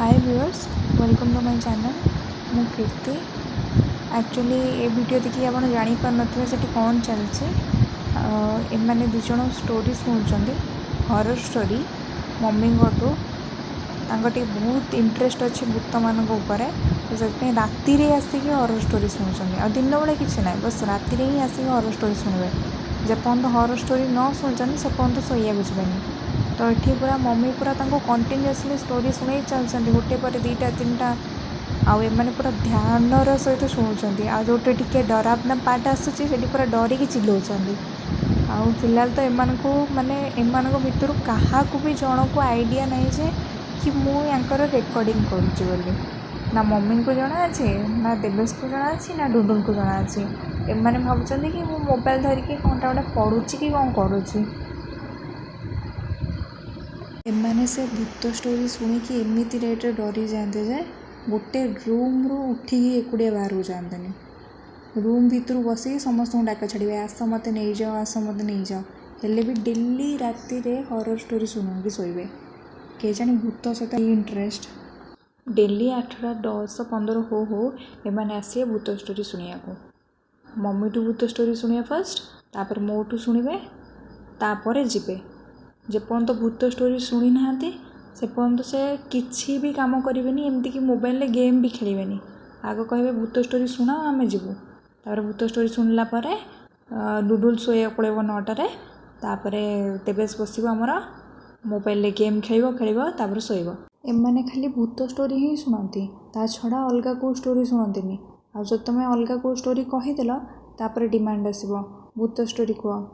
Hi viewers, welcome to my channel. मु Kirti. Actually ये video देखिए आप जापर नथिबे सेठी कौन चलছে। एमाने दुई जण स्टोरी शुणुचंदी, हॉरर स्टोरी। मम्मी गोटू तांको बहुत इंटरेस्ट अच्छी भूत मान ऊपर, तो से राति रे आसिक हॉरर स्टोरी शुणुचंदी। आ दिन बेले किसी ना, बस राति रे ही आसिक हॉरर स्टोरी शुणवे। जेपर्यंत हॉरर स्टोरी न शुणुचंदी से पर्यंत शोया बुझेनि। तो ये पूरा मम्मी पूरा कंटिन्यूअसली स्टोरी शुणे चलती, गोटे पर दुईटा तीनटा। आउ एमाने पूरा ध्यानर सहित शुणुचंदी। आ जोटे टिके डरावना पार्ट आसुची सेठी पूरा डरिकी चिल्लाउचंदी। आउ फिलहाल तो एमानकु माने एमानक भितर काहाकू भी जणको आइडिया नहीं जे कि मु यांकर रेकॉर्डिंग करूची बोली। ना मम्मी को जना अच्छे, ना देवेश को जना अच्छी, ना डुडुल को जना अच्छी। एमाने भाबुचंदी कि मु मोबाइल धरिकी कौनटा गोटे पढ़ुची कि कौन करूची। एमाने से भूत स्टोरी शुणिकी एमती रेट्रे डरी जाते जे गोटे रूम्रु उठिकी एकुटिया बाहर को जातनी। रूम भितर बसिक समस्त डाक छाड़े, आस मत नहीं जाओ, आस मत नहीं जाओ। हेले भी डेली राति रे हॉरर स्टोरी शुणिकी शोबे। के जानी भूत सहित इंटरेस्ट। डेली 8टा 10 15 हो एमाने आसिए भूत स्टोरी शुणिया को। मम्मी टू भूत स्टोरी शुणिया फर्स्ट, तापर मोटू शुणिबे, तापर जिबे। जेपर्यंत भूत स्टोरी शुणी ना से पर्यंत से किसी भी काम करेंगे, एमती कि मोबाइल गेम भी खेलें। आग कहे भूत स्टोरी शुणा आम जीवु। तापर भूत स्टोरी शुणला डुडुल शोया पड़े 9टारे। तापर देवेश बस आमर मोबाइल गेम खेल शोब। एमाने खाली भूत स्टोरी ही शुणती, ता छड़ा अलग को स्टोरी शुणती। आ जो तुम अलग को स्टोरी कहीदेल तापर डिमांड आसो भूत स्टोरी कह।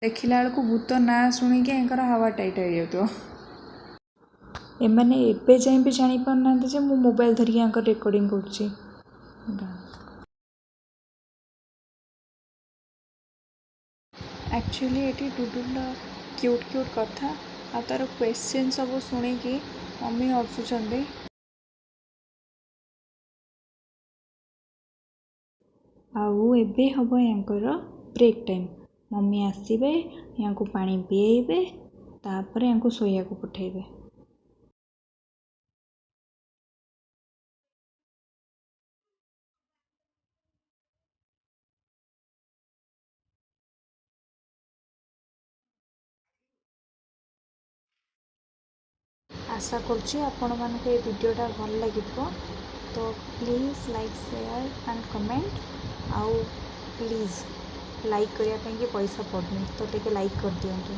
देखला बेलू भूत ना शुणिकी हवा टाइट हो जाता। एमाने एबे जाए भी जापर ना जे मु मोबाइल धरिकी रेकॉर्डिंग करुच्ची। एक्चुअली ये डुडुल क्यूट क्यूट कथा आ तार क्वेश्चन सब शुणिकी मम्मी हसुचंदी। आउ एबे हम यांकर ब्रेक टाइम। मम्मी आसबे, या पानी पिएबे, तापर या शोया को पठेबे। आशा करुँची आपण मानक ये वीडियोटा भल लगे। तो please like share and comment. आउ प्लीज़ लाइक करने पैसा पड़नी, तो टे लाइक कर दिंतु।